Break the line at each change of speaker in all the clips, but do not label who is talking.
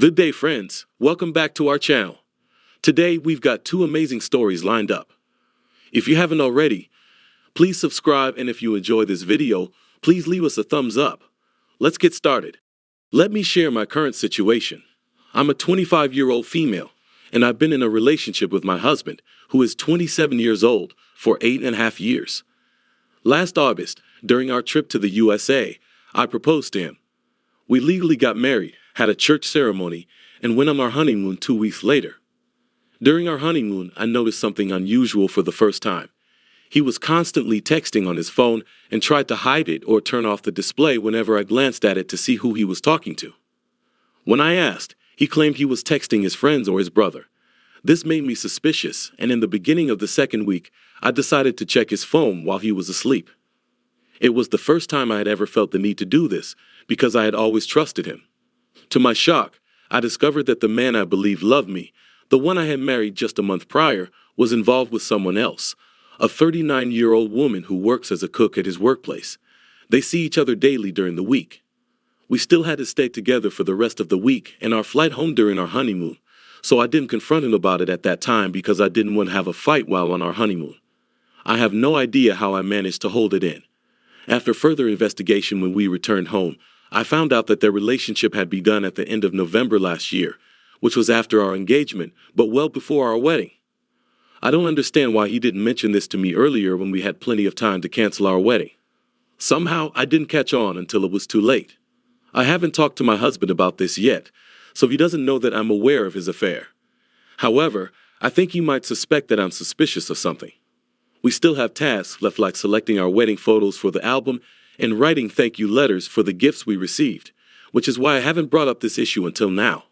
Good day, friends. Welcome back to our channel. Today, we've got two amazing stories lined up. If you haven't already, please subscribe, and if you enjoy this video, please leave us a thumbs up. Let's get started. Let me share my current situation. I'm a 25-year-old female, and I've been in a relationship with my husband, who is 27 years old, for 8.5 years. Last August, during our trip to the USA, I proposed to him. We legally got married, had a church ceremony, and went on our honeymoon 2 weeks later. During our honeymoon, I noticed something unusual for the first time. He was constantly texting on his phone and tried to hide it or turn off the display whenever I glanced at it to see who he was talking to. When I asked, he claimed he was texting his friends or his brother. This made me suspicious, and in the beginning of the second week, I decided to check his phone while he was asleep. It was the first time I had ever felt the need to do this, because I had always trusted him. To my shock, I discovered that the man I believed loved me, the one I had married just a month prior, was involved with someone else, a 39-year-old woman who works as a cook at his workplace. They see each other daily during the week. We still had to stay together for the rest of the week and our flight home during our honeymoon, so I didn't confront him about it at that time because I didn't want to have a fight while on our honeymoon. I have no idea how I managed to hold it in. After further investigation when we returned home, I found out that their relationship had begun at the end of November last year, which was after our engagement, but well before our wedding. I don't understand why he didn't mention this to me earlier when we had plenty of time to cancel our wedding. Somehow, I didn't catch on until it was too late. I haven't talked to my husband about this yet, so he doesn't know that I'm aware of his affair. However, I think he might suspect that I'm suspicious of something. We still have tasks left, like selecting our wedding photos for the album and writing thank you letters for the gifts we received, which is why I haven't brought up this issue until now.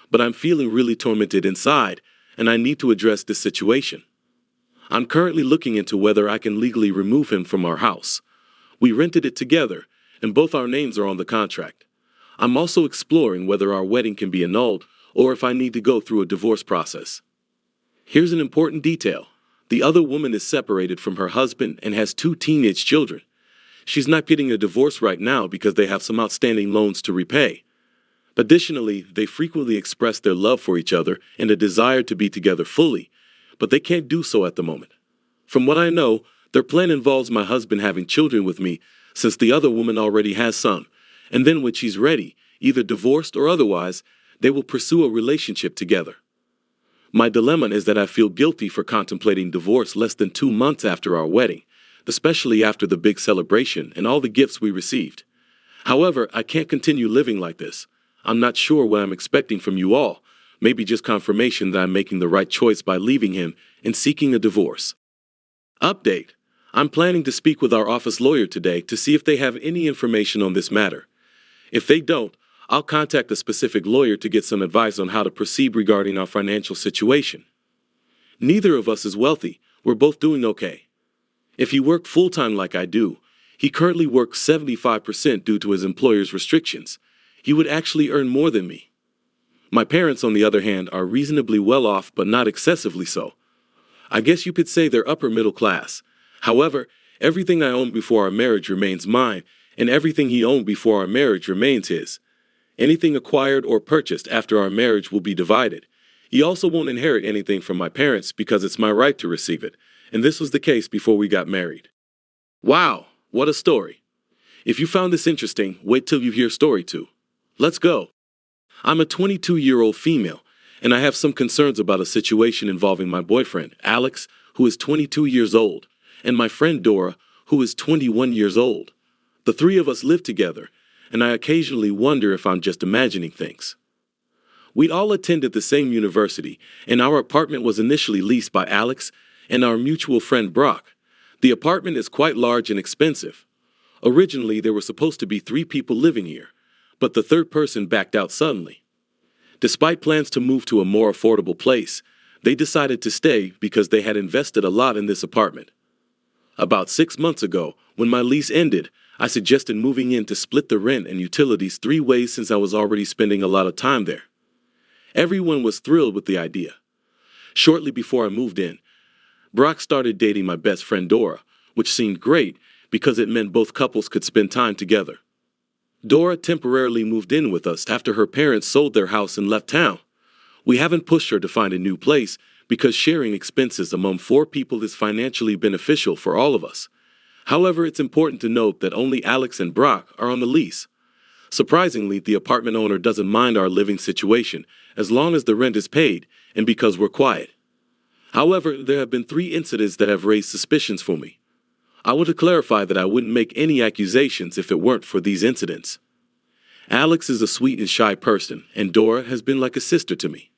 But I'm feeling really tormented inside, and I need to address this situation. I'm currently looking into whether I can legally remove him from our house. We rented it together, and both our names are on the contract. I'm also exploring whether our wedding can be annulled or if I need to go through a divorce process. Here's an important detail. The other woman is separated from her husband and has 2 teenage children. She's not getting a divorce right now because they have some outstanding loans to repay. Additionally, they frequently express their love for each other and a desire to be together fully, but they can't do so at the moment. From what I know, their plan involves my husband having children with me, since the other woman already has some, and then when she's ready, either divorced or otherwise, they will pursue a relationship together. My dilemma is that I feel guilty for contemplating divorce less than 2 months after our wedding, especially after the big celebration and all the gifts we received. However, I can't continue living like this. I'm not sure what I'm expecting from you all, maybe just confirmation that I'm making the right choice by leaving him and seeking a divorce. Update: I'm planning to speak with our office lawyer today to see if they have any information on this matter. If they don't, I'll contact a specific lawyer to get some advice on how to proceed regarding our financial situation. Neither of us is wealthy. We're both doing okay. If he worked full-time like I do, he currently works 75% due to his employer's restrictions. He would actually earn more than me. My parents, on the other hand, are reasonably well off, but not excessively so. I guess you could say they're upper middle class. However, everything I owned before our marriage remains mine, and everything he owned before our marriage remains his. Anything acquired or purchased after our marriage will be divided. He also won't inherit anything from my parents because it's my right to receive it, and this was the case before we got married. Wow, what a story. If you found this interesting, wait till you hear story 2. Let's go. I'm a 22-year-old female, and I have some concerns about a situation involving my boyfriend, Alex, who is 22 years old, and my friend Dora, who is 21 years old. The 3 of us live together, and I occasionally wonder if I'm just imagining things. We all attended the same university, and our apartment was initially leased by Alex and our mutual friend Brock. The apartment is quite large and expensive. Originally, there were supposed to be 3 people living here, but the 3rd person backed out suddenly. Despite plans to move to a more affordable place, they decided to stay because they had invested a lot in this apartment. About 6 months ago, when my lease ended, I suggested moving in to split the rent and utilities 3 ways since I was already spending a lot of time there. Everyone was thrilled with the idea. Shortly before I moved in, Brock started dating my best friend Dora, which seemed great because it meant both couples could spend time together. Dora temporarily moved in with us after her parents sold their house and left town. We haven't pushed her to find a new place because sharing expenses among 4 people is financially beneficial for all of us. However, it's important to note that only Alex and Brock are on the lease. Surprisingly, the apartment owner doesn't mind our living situation as long as the rent is paid and because we're quiet. However, there have been 3 incidents that have raised suspicions for me. I want to clarify that I wouldn't make any accusations if it weren't for these incidents. Alex is a sweet and shy person, and Dora has been like a sister to me.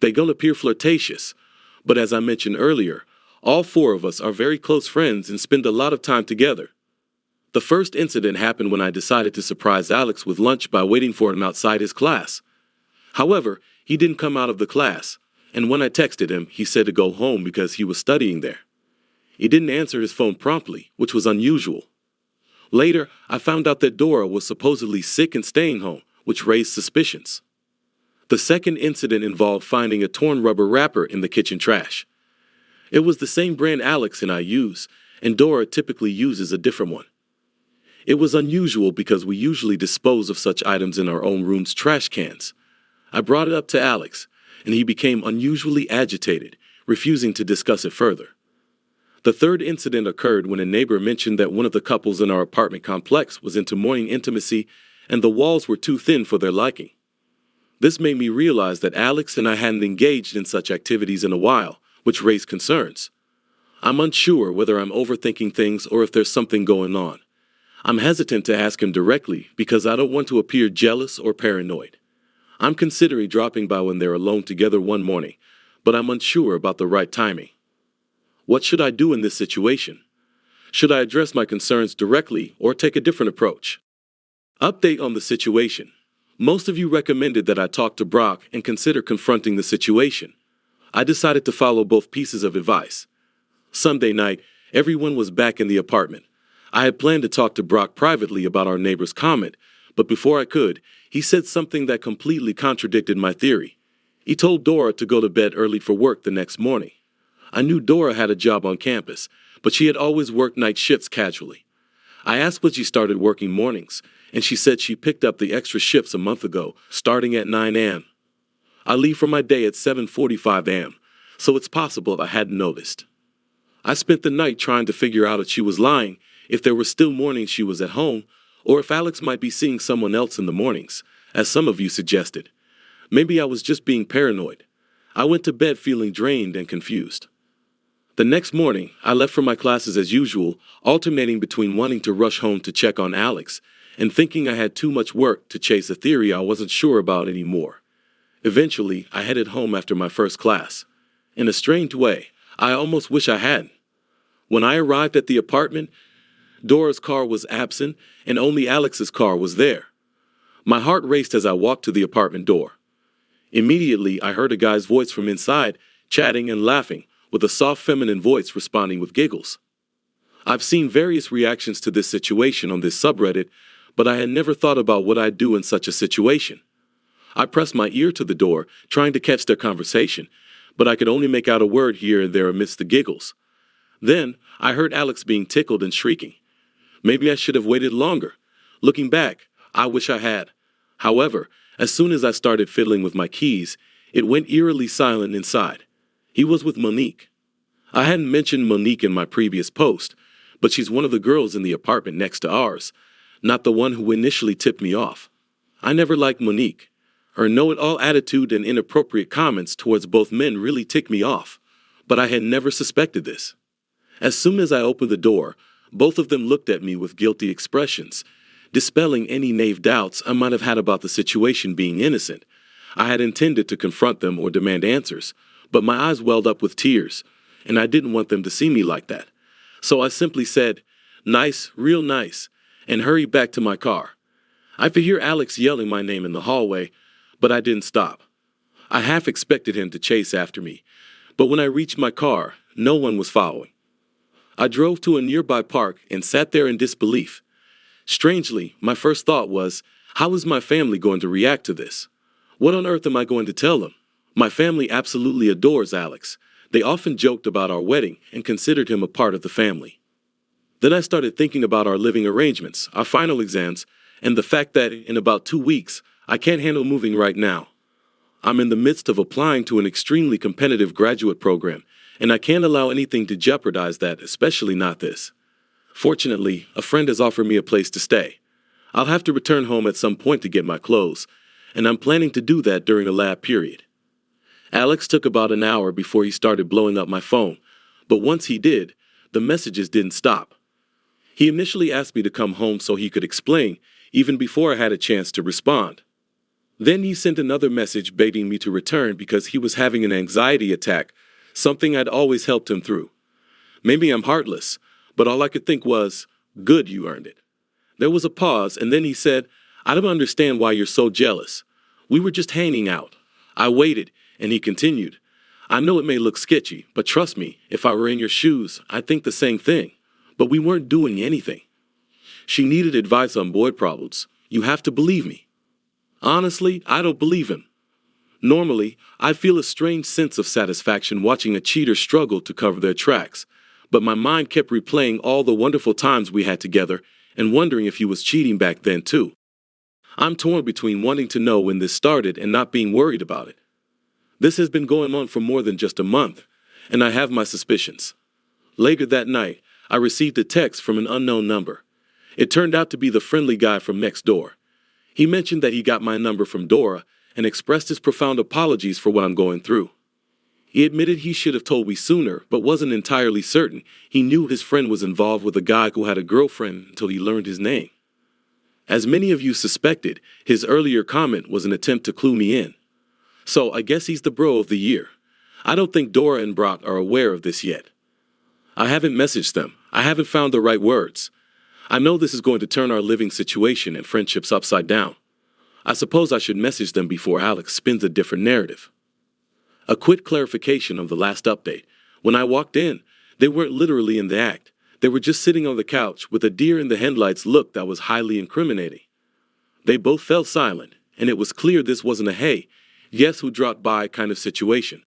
They don't appear flirtatious, but as I mentioned earlier, all 4 of us are very close friends and spend a lot of time together. The first incident happened when I decided to surprise Alex with lunch by waiting for him outside his class. However, he didn't come out of the class, and when I texted him, he said to go home because he was studying there. He didn't answer his phone promptly, which was unusual. Later, I found out that Dora was supposedly sick and staying home, which raised suspicions. The second incident involved finding a torn rubber wrapper in the kitchen trash. It was the same brand Alex and I use, and Dora typically uses a different one. It was unusual because we usually dispose of such items in our own room's trash cans. I brought it up to Alex, and he became unusually agitated, refusing to discuss it further. The third incident occurred when a neighbor mentioned that one of the couples in our apartment complex was into morning intimacy and the walls were too thin for their liking. This made me realize that Alex and I hadn't engaged in such activities in a while, which raised concerns. I'm unsure whether I'm overthinking things or if there's something going on. I'm hesitant to ask him directly because I don't want to appear jealous or paranoid. I'm considering dropping by when they're alone together one morning, but I'm unsure about the right timing. What should I do in this situation? Should I address my concerns directly or take a different approach? Update on the situation. Most of you recommended that I talk to Brock and consider confronting the situation. I decided to follow both pieces of advice. Sunday night, everyone was back in the apartment. I had planned to talk to Brock privately about our neighbor's comment, but before I could, he said something that completely contradicted my theory. He told Dora to go to bed early for work the next morning. I knew Dora had a job on campus, but she had always worked night shifts casually. I asked when she started working mornings, and she said she picked up the extra shifts a month ago, starting at 9 a.m. I leave for my day at 7:45 a.m., so it's possible I hadn't noticed. I spent the night trying to figure out if she was lying, if there were still mornings she was at home, or if Alex might be seeing someone else in the mornings, as some of you suggested. Maybe I was just being paranoid. I went to bed feeling drained and confused. The next morning, I left for my classes as usual, alternating between wanting to rush home to check on Alex and thinking I had too much work to chase a theory I wasn't sure about anymore. Eventually, I headed home after my first class. In a strange way, I almost wish I hadn't. When I arrived at the apartment, Dora's car was absent and only Alex's car was there. My heart raced as I walked to the apartment door. Immediately, I heard a guy's voice from inside, chatting and laughing, with a soft feminine voice responding with giggles. I've seen various reactions to this situation on this subreddit, but I had never thought about what I'd do in such a situation. I pressed my ear to the door, trying to catch their conversation, but I could only make out a word here and there amidst the giggles. Then, I heard Alex being tickled and shrieking. Maybe I should have waited longer. Looking back, I wish I had. However, as soon as I started fiddling with my keys, it went eerily silent inside. He was with Monique. I hadn't mentioned Monique in my previous post, but she's one of the girls in the apartment next to ours, not the one who initially tipped me off. I never liked Monique. Her know-it-all attitude and inappropriate comments towards both men really ticked me off, but I had never suspected this. As soon as I opened the door, both of them looked at me with guilty expressions, dispelling any naive doubts I might have had about the situation being innocent. I had intended to confront them or demand answers, but my eyes welled up with tears, and I didn't want them to see me like that. So I simply said, "Nice, real nice," and hurried back to my car. I could hear Alex yelling my name in the hallway, but I didn't stop. I half expected him to chase after me, but when I reached my car, no one was following. I drove to a nearby park and sat there in disbelief. Strangely, my first thought was, how is my family going to react to this? What on earth am I going to tell them? My family absolutely adores Alex. They often joked about our wedding and considered him a part of the family. Then I started thinking about our living arrangements, our final exams, and the fact that in about 2 weeks, I can't handle moving right now. I'm in the midst of applying to an extremely competitive graduate program, and I can't allow anything to jeopardize that, especially not this. Fortunately, a friend has offered me a place to stay. I'll have to return home at some point to get my clothes, and I'm planning to do that during a lab period. Alex took about an hour before he started blowing up my phone, but once he did, the messages didn't stop. He initially asked me to come home so he could explain, even before I had a chance to respond. Then he sent another message begging me to return because he was having an anxiety attack, something I'd always helped him through. Maybe I'm heartless, but all I could think was, good, you earned it. There was a pause, and then he said, I don't understand why you're so jealous. We were just hanging out. I waited, and he continued, I know it may look sketchy, but trust me, if I were in your shoes, I'd think the same thing. But we weren't doing anything. She needed advice on boy problems. You have to believe me. Honestly, I don't believe him. Normally, I feel a strange sense of satisfaction watching a cheater struggle to cover their tracks, but my mind kept replaying all the wonderful times we had together and wondering if he was cheating back then too. I'm torn between wanting to know when this started and not being worried about it. This has been going on for more than just a month, and I have my suspicions. Later that night, I received a text from an unknown number. It turned out to be the friendly guy from next door. He mentioned that he got my number from Dora and expressed his profound apologies for what I'm going through. He admitted he should have told me sooner, but wasn't entirely certain. He knew his friend was involved with a guy who had a girlfriend until he learned his name. As many of you suspected, his earlier comment was an attempt to clue me in. So I guess he's the bro of the year. I don't think Dora and Brock are aware of this yet. I haven't messaged them. I haven't found the right words. I know this is going to turn our living situation and friendships upside down. I suppose I should message them before Alex spins a different narrative. A quick clarification of the last update. When I walked in, they weren't literally in the act. They were just sitting on the couch with a deer in the headlights look that was highly incriminating. They both fell silent, and it was clear this wasn't a hey, yes who dropped by kind of situation.